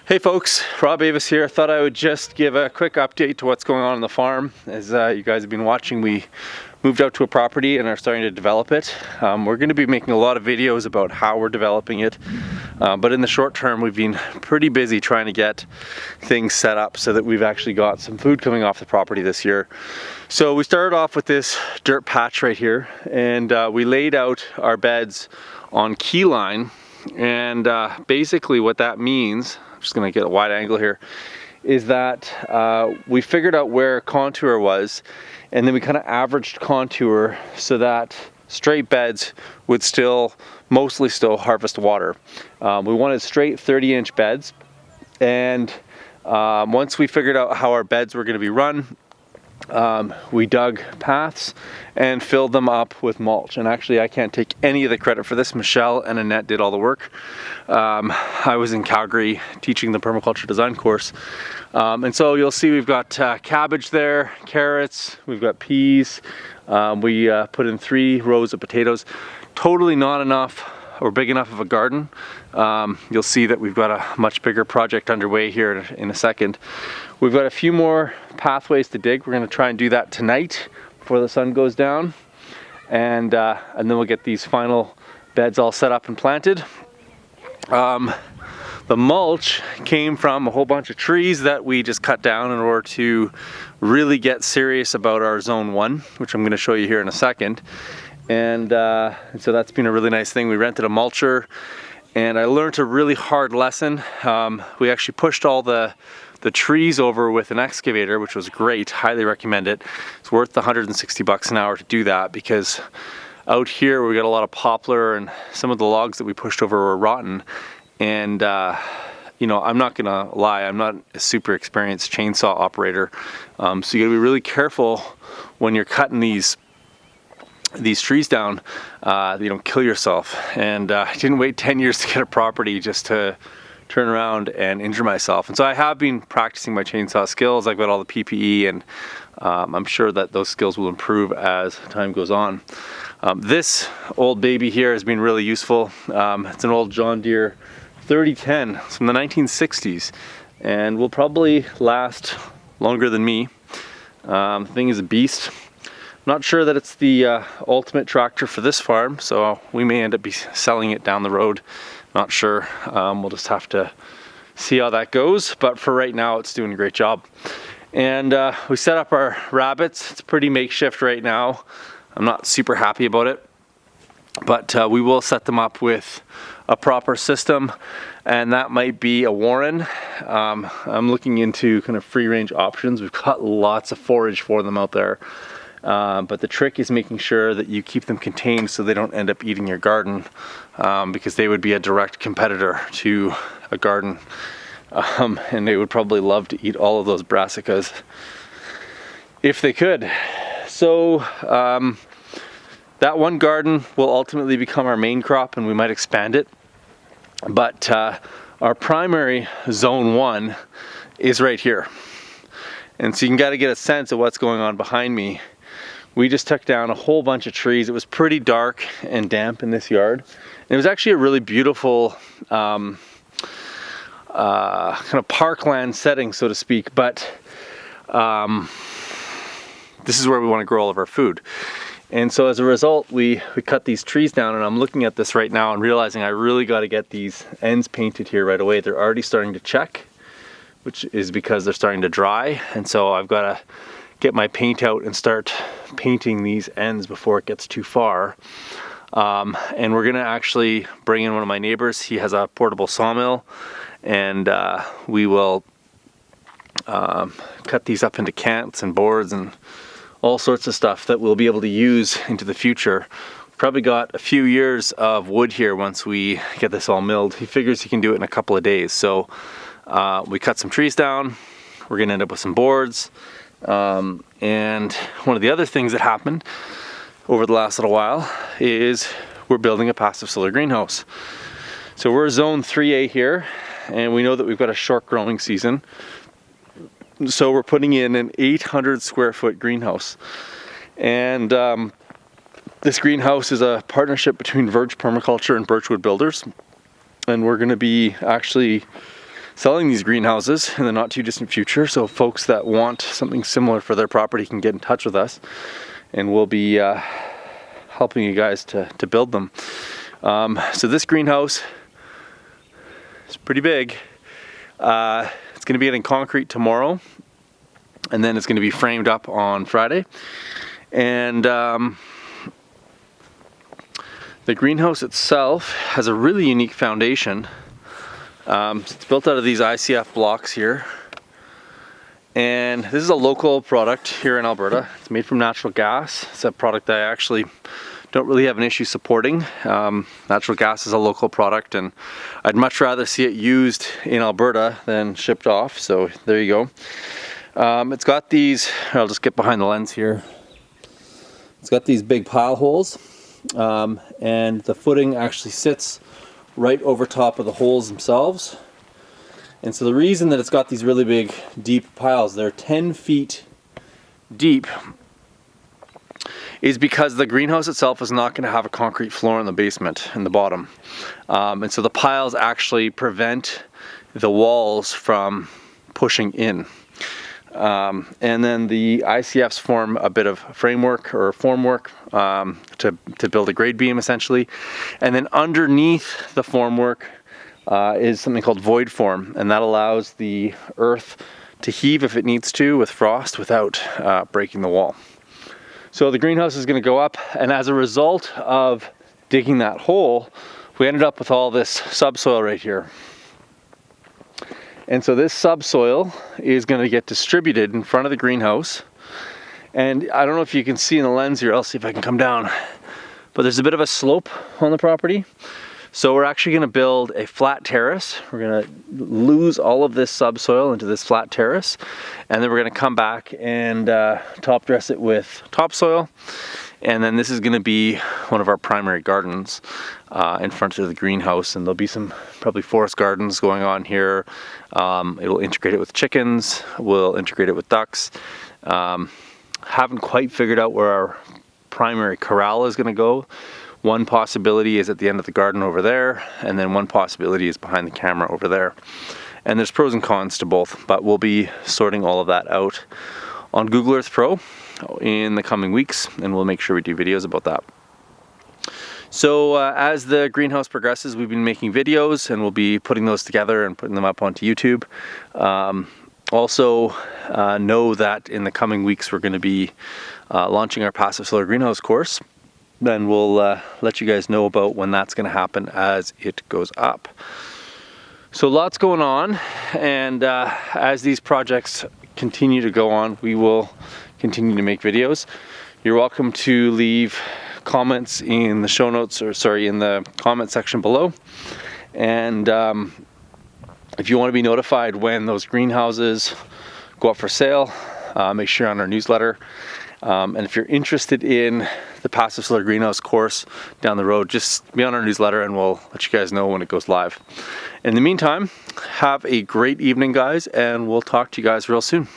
Hey folks, Rob Avis here. Thought I would just give a quick update to what's going on the farm. As you guys have been watching, we moved out to a property and are starting to develop it. We're going to be making a lot of videos about how we're developing it, but in the short term we've been pretty busy trying to get things set up so that we've actually got some food coming off the property this year. So we started off with this dirt patch right here, and we laid out our beds on Keyline, and basically what that means, I'm just going to get a wide angle here, is that we figured out where contour was, and then we kind of averaged contour so that straight beds would mostly still harvest water. We wanted straight 30-inch beds, and once we figured out how our beds were going to be run, we dug paths and filled them up with mulch. And actually, I can't take any of the credit for this. Michelle and Annette did all the work. I was in Calgary teaching the permaculture design course, and so you'll see we've got cabbage there, carrots, we've got peas. We put in 3 rows of potatoes. Totally not enough or big enough of a garden. You'll see that we've got a much bigger project underway here in a second. We've got a few more pathways to dig. We're going to try and do that tonight before the sun goes down, and then we'll get these final beds all set up and planted. The mulch came from a whole bunch of trees that we just cut down in order to really get serious about our zone 1, which I'm going to show you here in a second. And so that's been a really nice thing. We rented a mulcher, and I learned a really hard lesson. We actually pushed all the trees over with an excavator, which was great. Highly recommend it. It's worth the $160 an hour to do that, because out here we got a lot of poplar, and some of the logs that we pushed over were rotten. And you know, I'm not gonna lie, I'm not a super experienced chainsaw operator, so you gotta be really careful when you're cutting these trees down, you don't kill yourself. And I didn't wait 10 years to get a property just to turn around and injure myself. And so I have been practicing my chainsaw skills. I've got all the PPE, and I'm sure that those skills will improve as time goes on. This old baby here has been really useful. It's an old John Deere 3010. It's from the 1960s, and will probably last longer than me. The thing is a beast. Not sure that it's the ultimate tractor for this farm, so we may end up selling it down the road. Not sure. We'll just have to see how that goes, but for right now it's doing a great job. And we set up our rabbits. It's pretty makeshift right now. I'm not super happy about it, but we will set them up with a proper system, and that might be a warren. I'm looking into kind of free range options. We've got lots of forage for them out there. But the trick is making sure that you keep them contained so they don't end up eating your garden, because they would be a direct competitor to a garden, and they would probably love to eat all of those brassicas if they could. So that one garden will ultimately become our main crop, and we might expand it, but our primary zone 1 is right here. And so you got to get a sense of what's going on behind me. We just took down a whole bunch of trees. It was pretty dark and damp in this yard. And it was actually a really beautiful kind of parkland setting, so to speak. But this is where we want to grow all of our food. And so as a result, we cut these trees down, and I'm looking at this right now and realizing I really got to get these ends painted here right away. They're already starting to check, which is because they're starting to dry. And so I've got to get my paint out and start painting these ends before it gets too far. And we're gonna actually bring in one of my neighbors. He has a portable sawmill, and we will cut these up into cants and boards and all sorts of stuff that we'll be able to use into the future. We've probably got a few years of wood here once we get this all milled. He figures he can do it in a couple of days. So we cut some trees down. We're gonna end up with some boards. And one of the other things that happened over the last little while is we're building a passive solar greenhouse. So we're zone 3A here, and we know that we've got a short growing season. So we're putting in an 800 square foot greenhouse. And this greenhouse is a partnership between Verge Permaculture and Birchwood Builders. And we're going to be actually selling these greenhouses in the not too distant future. So folks that want something similar for their property can get in touch with us, and we'll be helping you guys to build them. So this greenhouse is pretty big. It's going to be getting concrete tomorrow, and then it's going to be framed up on Friday. And the greenhouse itself has a really unique foundation. It's built out of these ICF blocks here, and this is a local product here in Alberta. It's made from natural gas. It's a product that I actually don't really have an issue supporting. Natural gas is a local product, and I'd much rather see it used in Alberta than shipped off, so there you go. It's got these, I'll just get behind the lens here. It's got these big pile holes, and the footing actually sits right over top of the holes themselves. And so the reason that it's got these really big deep piles, they're 10 feet deep, is because the greenhouse itself is not going to have a concrete floor in the basement, in the bottom. And so the piles actually prevent the walls from pushing in. And then the ICFs form a bit of framework or formwork to build a grade beam essentially. And then underneath the formwork is something called void form, and that allows the earth to heave if it needs to with frost without breaking the wall. So the greenhouse is going to go up, and as a result of digging that hole, we ended up with all this subsoil right here. And so this subsoil is going to get distributed in front of the greenhouse. And I don't know if you can see in the lens here, I'll see if I can come down, but there's a bit of a slope on the property. So we're actually going to build a flat terrace. We're going to lose all of this subsoil into this flat terrace, and then we're going to come back and top dress it with topsoil. And then this is going to be one of our primary gardens in front of the greenhouse, and there'll be some probably forest gardens going on here. It'll integrate it with chickens, we'll integrate it with ducks. Haven't quite figured out where our primary corral is going to go. One possibility is at the end of the garden over there, and then one possibility is behind the camera over there. And there's pros and cons to both, but we'll be sorting all of that out on Google Earth Pro in the coming weeks, and we'll make sure we do videos about that. So as the greenhouse progresses, we've been making videos, and we'll be putting those together and putting them up onto YouTube. Also know that in the coming weeks we're going to be launching our passive solar greenhouse course. Then we'll let you guys know about when that's going to happen as it goes up. So lots going on, and as these projects continue to go on, we will continue to make videos. You're welcome to leave comments in the show notes, or sorry, in the comment section below. And if you want to be notified when those greenhouses go up for sale, make sure you're on our newsletter. And if you're interested in the passive solar greenhouse course down the road, just be on our newsletter and we'll let you guys know when it goes live. In the meantime, have a great evening, guys, and we'll talk to you guys real soon.